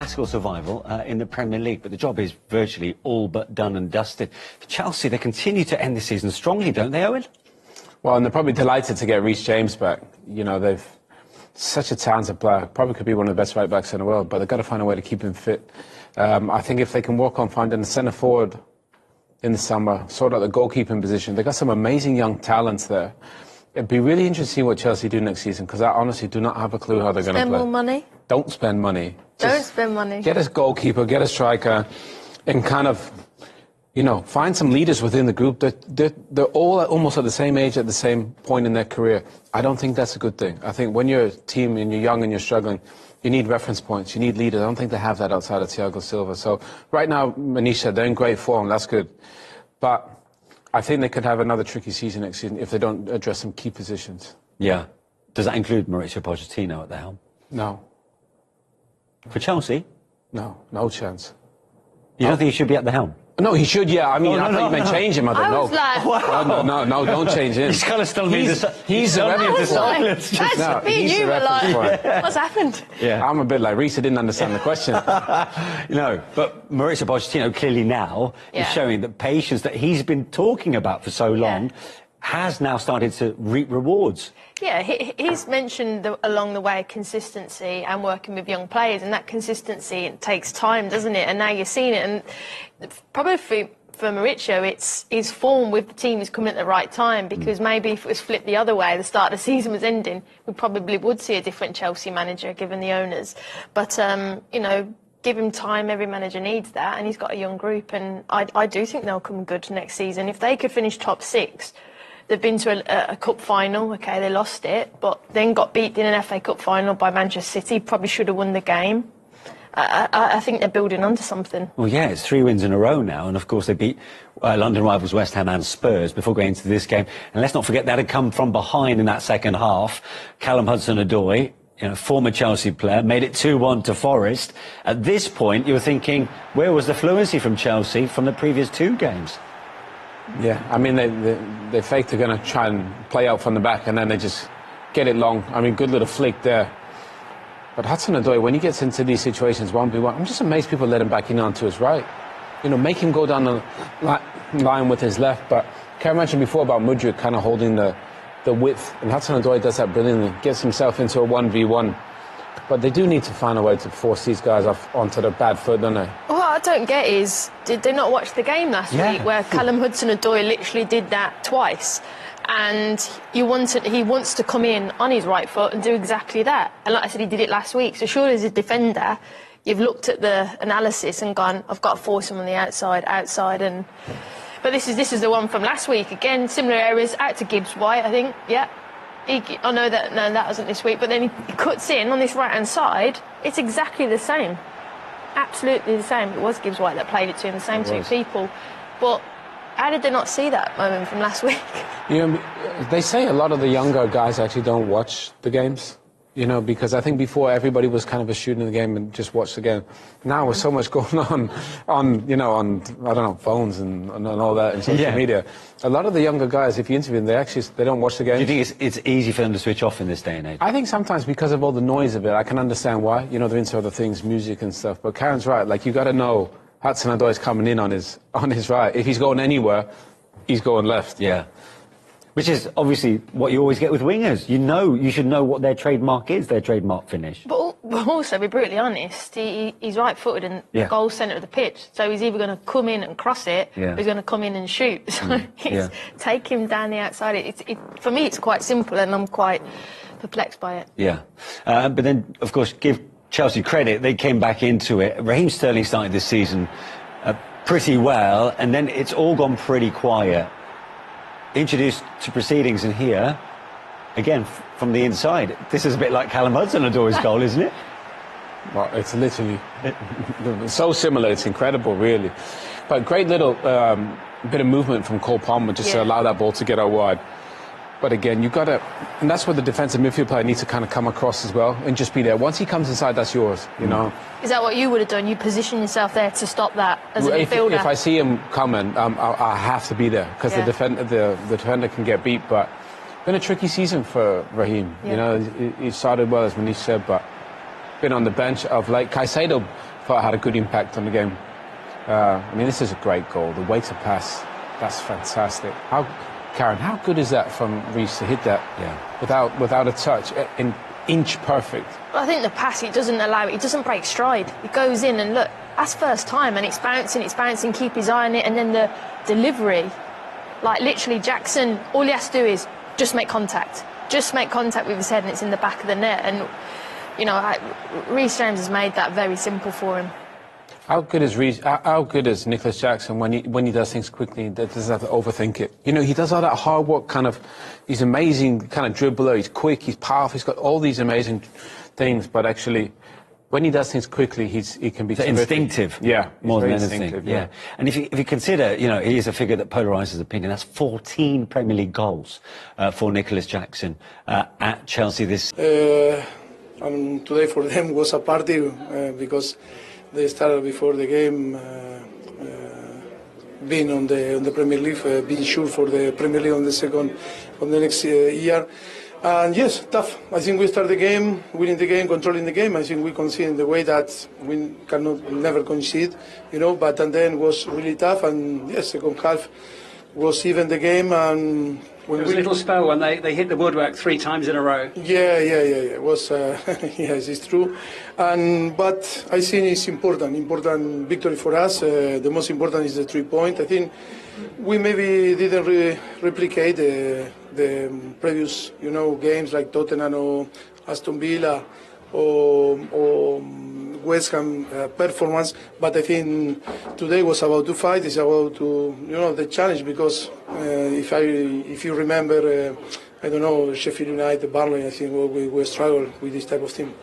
classical survival in the Premier League, but the job is virtually all but done and dusted. For Chelsea, they continue to end the season strongly, don't they, Owen? Well, and they're probably delighted to get Reece James back. You know, they've such a talented player, probably could be one of the best right-backs in the world, but they've got to find a way to keep him fit. I think if they can work on finding a centre-forward in the summer, sort out the goalkeeping position, they've got some amazing young talents there. It'd be really interesting to see what Chelsea do next season, because I honestly do not have a clue how they're going to play. Spend more money? Don't spend money. Don't spend money. Get a goalkeeper, get a striker, and kind of, you know, find some leaders within the group. They're all almost at the same age, at the same point in their career. I don't think that's a good thing. I think when you're a team and you're young and you're struggling, you need reference points, you need leaders. I don't think they have that outside of Thiago Silva. So right now, Manish said they're in great form, that's good. But I think they could have another tricky season next season if they don't address some key positions. Yeah. Does that include Mauricio Pochettino at the helm? No. For Chelsea? No, no chance. You don't think he should be at the helm? No, he should, yeah. I mean, I thought you meant change him. I don't know. I was like, Wow. No, don't change him. He's kind of still He's the reference point. that's me and you were like, what's happened? Yeah. I'm a bit like Reece, I didn't understand the question. No, but Mauricio Pochettino clearly now is showing that patience that he's been talking about for so long has now started to reap rewards. Yeah, he's mentioned along the way consistency and working with young players, and that consistency, it takes time, doesn't it? And now you're seeing it, and probably for Mauricio, it's his form with the team is coming at the right time, because maybe if it was flipped the other way, the start of the season was ending, we probably would see a different Chelsea manager, given the owners. But, you know, give him time, every manager needs that, and he's got a young group, and I do think they'll come good next season. If they could finish top 6, they've been to a cup final, okay, they lost it, but then got beat in an FA Cup final by Manchester City, probably should have won the game. I think they're building onto something. Well, yeah, it's 3 wins in a row now, and of course they beat London rivals West Ham and Spurs before going into this game. And let's not forget that had come from behind in that second half. Callum Hudson-odor, you know, former Chelsea player, made it 2-1 to Forest. At this point, you were thinking, where was the fluency from Chelsea from the previous 2 games? Yeah, I mean, they faked they're going to try and play out from the back, and then they just get it long. I mean, good little flick there. But Hudson-odor, when he gets into these situations 1v1, I'm just amazed people let him back in onto his right. You know, make him go down the line with his left. But Karen mentioned before about Mudryk kind of holding the width, and Hudson-odor does that brilliantly, gets himself into a 1v1. But they do need to find a way to force these guys off onto the bad foot, don't they? What I don't get is, did they not watch the game last week where Callum Hudson-odor literally did that twice? And he wants to come in on his right foot and do exactly that. And like I said, he did it last week. So surely as a defender, you've looked at the analysis and gone, I've got to force him on the outside. And but this is the one from last week. Again, similar areas, out to Gibbs-White, I think. Yeah. I know that, no, that wasn't this week, but then he cuts in on this right-hand side. It's exactly the same. Absolutely the same. It was Gibbs-White that played it to him, the same 2 people. But how did they not see that moment from last week? You know, they say a lot of the younger guys actually don't watch the games, you know, because I think before everybody was kind of a shooting the game and just watch the game. Now with so much going on, you know, on, I don't know, phones and all that and social media, a lot of the younger guys, if you interview them, they don't watch the game. Do you think it's easy for them to switch off in this day and age? I think sometimes because of all the noise of it, I can understand why. You know, they're into other things, music and stuff. But Karen's right, like, you got to know Hudson-odor is coming in on his right. If he's going anywhere, he's going left. Yeah. Which is obviously what you always get with wingers. You should know what their trademark is, their trademark finish. But also, be brutally honest, he's right-footed in the goal centre of the pitch. So he's either going to come in and cross it, or he's going to come in and shoot. So take him down the outside. For me, it's quite simple, and I'm quite perplexed by it. Yeah. But then, of course, give Chelsea credit, they came back into it. Raheem Sterling started this season pretty well, and then it's all gone pretty quiet. Introduced to proceedings in here, again, from the inside. This is a bit like Callum Hudson-odor's goal, isn't it? Well, it's literally so similar, it's incredible, really. But great little bit of movement from Cole Palmer just to allow that ball to get out wide. But again, you've got to, and that's where the defensive midfield player needs to kind of come across as well and just be there. Once he comes inside, that's yours, you know. Is that what you would have done? You position yourself there to stop that as a midfielder? If I see him coming, I have to be there because the defender can get beat. But it's been a tricky season for Raheem. You know, he started well, as Manish said, but been on the bench of late. Caicedo thought had a good impact on the game. I mean, this is a great goal. The way to pass, that's fantastic. Karen, how good is that from Reece to hit that without a touch, in inch perfect? Well, I think the pass, it doesn't break stride. It goes in and look, that's first time, and it's bouncing, keep his eye on it, and then the delivery, like literally Jackson, all he has to do is just make contact with his head, and it's in the back of the net. And you know, Reece James has made that very simple for him. How good is Nicholas Jackson when he does things quickly? He doesn't have to overthink it. You know, he does all that hard work, he's amazing kind of dribbler, he's quick, he's powerful, he's got all these amazing things, but actually, when he does things quickly, he can be instinctive. Yeah, more than anything. Yeah. And if you consider, you know, he is a figure that polarises opinion. That's 14 Premier League goals for Nicholas Jackson at Chelsea this. Today for them was a party because they started before the game being on the Premier League, being sure for the Premier League on the next year. And yes, tough. I think we start the game, winning the game, controlling the game. I think we concede in the way that we never concede, you know. But and then was really tough. And yes, second half was even the game. And when there was a little spell when they hit the woodwork 3 times in a row. Yeah. It was yes, it's true. But I think it's important victory for us. The most important is the 3 point. I think we maybe didn't replicate the previous, you know, games like Tottenham or Aston Villa or West Ham performance. But I think today was about to fight. It's about to, you know, the challenge, because if you remember, I don't know, Sheffield United, Burnley, I think we struggle with this type of team.